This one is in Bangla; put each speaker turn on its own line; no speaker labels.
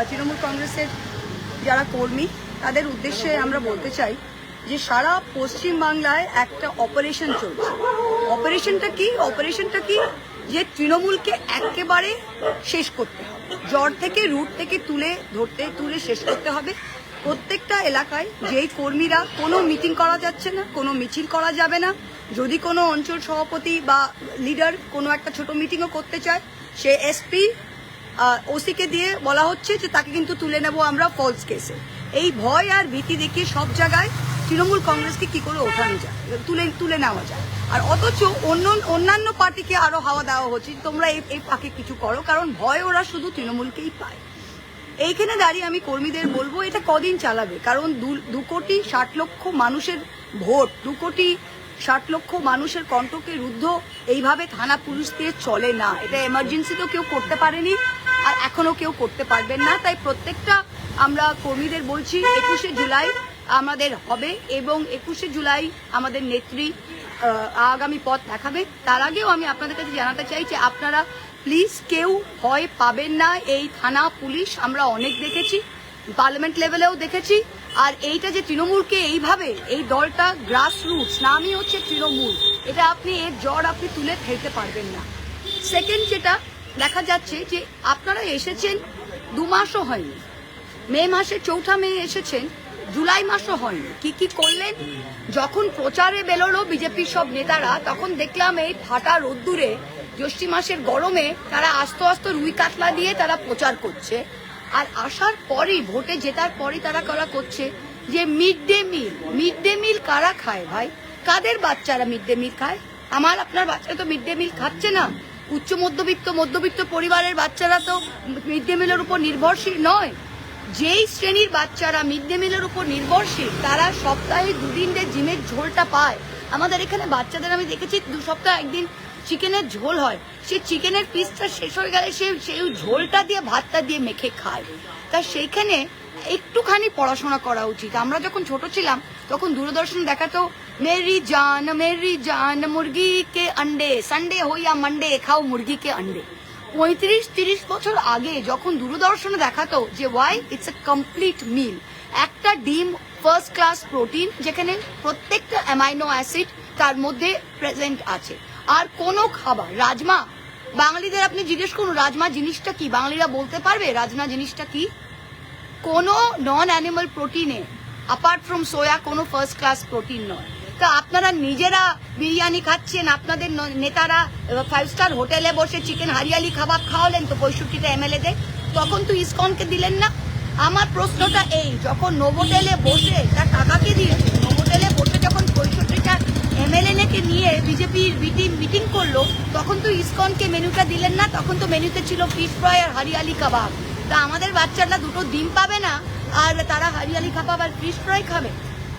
তৃণমূল কংগ্রেসের যারা কর্মী তাদের উদ্দেশ্যে আমরা বলতে চাই যে সারা পশ্চিমবাংলায় একটা অপারেশন চলছে। অপারেশনটা কি যে তৃণমূলকে একেবারে শেষ করতে হবে, জড় থেকে রুট থেকে তুলে শেষ করতে হবে। প্রত্যেকটা এলাকায় যেই কর্মীরা কোনো মিটিং করা যাচ্ছে না, কোনো মিছিল করা যাবে না, যদি কোনো অঞ্চল সভাপতি বা লিডার কোনো একটা ছোট মিটিংও করতে চায়, সে এসপি ওসিকে দিয়ে বলা হচ্ছে যে তাকে কিন্তু তুলে নেব আমরা ফলস কেসে। এই ভয় আর ভীতি দেখিয়ে সব জায়গায় তৃণমূল কংগ্রেসকে কি করে ওঠানো যায়, তুলে নেওয়া যায়। আর অথচ অন্যান্য পার্টিকে আরো হাওয়া দেওয়া হচ্ছে তোমরা এই পাকে কিছু করো, কারণ ভয় ওরা শুধু তৃণমূলকেই পায়। এইখানে দাঁড়িয়ে আমি কর্মীদের বলবো এটা কদিন চালাবে, কারণ 2,60,00,000 মানুষের ভোট, 2,60,00,000 মানুষের কণ্ঠকে রুদ্ধ এইভাবে থানা পুলিশ দিয়ে চলে না। এটা এমার্জেন্সিতেও কেউ করতে পারেনি আর এখনো কেউ করতে পারবেন না। তাই প্রত্যেকটা আমরা কর্মীদের বলছি 21শে জুলাই আমাদের হবে এবং 21শে জুলাই আমাদের নেত্রী আগামী পথ দেখাবে। তার আগেও আমি আপনাদের কাছে জানাতে চাই যে আপনারা প্লিজ কেউ ভয় পাবেন না। এই থানা পুলিশ আমরা অনেক দেখেছি, পার্লামেন্ট লেভেলেও দেখেছি। আর এইটা যে তৃণমূলকে এইভাবে, এই দলটা গ্রাসরুটস, নামই হচ্ছে তৃণমূল, এটা আপনি এর জ্বর আপনি তুলে ফেলতে পারবেন না। সেকেন্ড যেটা দেখা যাচ্ছে যে আপনারা এসেছেন 2 মাসও হয়নি, মে মাসে 4 মে এসেছেন, জুলাই মাসও হয়নি। কি করলেন? যখন প্রচারে বেরোলো বিজেপির সব নেতারা, তখন দেখলাম এই ফাটা রোদ্দুরে জ্যৈষ্ঠ মাসের গরমে তারা আস্তে রুই কাতলা দিয়ে তারা প্রচার করছে। আর আসার পরেই, ভোটে জেতার পরেই তারা করছে যে মিড ডে মিল কারা খায় ভাই? কাদের বাচ্চারা মিড ডে মিল খায়? আমার আপনার বাচ্চারা তো মিড ডে মিল খাচ্ছে না। উচ্চ মধ্যবিত্ত পরিবারের বাচ্চারা তো মিড ডে মিলের উপর নির্ভরশীল নয়। যেই শ্রেণীর বাচ্চারা মিড ডে মিলের উপর নির্ভরশীল তারা সপ্তাহে 2 দিন জিমের ঝোলটা পায়। আমাদের এখানে বাচ্চাদের আমি দেখেছি 2 সপ্তাহে 1 দিন চিকেনের ঝোল হয়, সেই চিকেনের পিসটা শেষ হয়ে গেলে সেই ঝোলটা দিয়ে ভাতটা দিয়ে মেখে খায়। তা সেইখানে একটুখানি পড়াশোনা করা উচিত। আমরা যখন ছোট ছিলাম তখন দূরদর্শন দেখাতো মেরি জান মুরগি কে আন্ডে, সানডে হো ইয়া মানডে খাও মুরগি কে আন্ডে। 35-30 বছর আগে যখন দূরদর্শনে দেখাতো যে ওয়াই ইটস এ কমপ্লিট মিল, একটা ডিম ফার্স্ট ক্লাস প্রোটিন যেখানে প্রত্যেকটা অ্যামাইনো অ্যাসিড তার মধ্যে প্রেজেন্ট আছে। আর কোনো খাবার, রাজমা, বাঙালিদের আপনি জিজ্ঞেস করুন রাজমা জিনিসটা কি, বাঙালিরা বলতে পারবে রাজমা জিনিসটা কি? কোনো নন অ্যানিমাল প্রোটিনে অ্যাপার্ট ফ্রম সোয়া কোনো ফার্স্ট ক্লাস প্রোটিন নয়। তা আপনারা নিজেরা বিরিয়ানি খাচ্ছেন, আপনাদের নেতারা 5 স্টার হোটেলে বসে চিকেন হারিয়ালি কাবাব খাওয়ালেন তো 65টা এমএলএ দের, তখন তো ইসকনকে দিলেন না। আমার প্রশ্নটা এই, যখন নোভোটেলে বসে তার টাকাকে দিয়েছে, নোভোটেলে বসে যখন 65টা এমএলএ-কে নিয়ে বিজেপির মিটিং করলো, তখন তো ইসকনকে মেনুটা দিলেন না। তখন তো মেনুতে ছিল ফিশ ফ্রাই আর হারিয়ালি কাবাব। তা আমাদের বাচ্চারা 2টো ডিম পাবে না আর তারা হারিয়ালি কাবাব আর ফিশ ফ্রাই খাবে?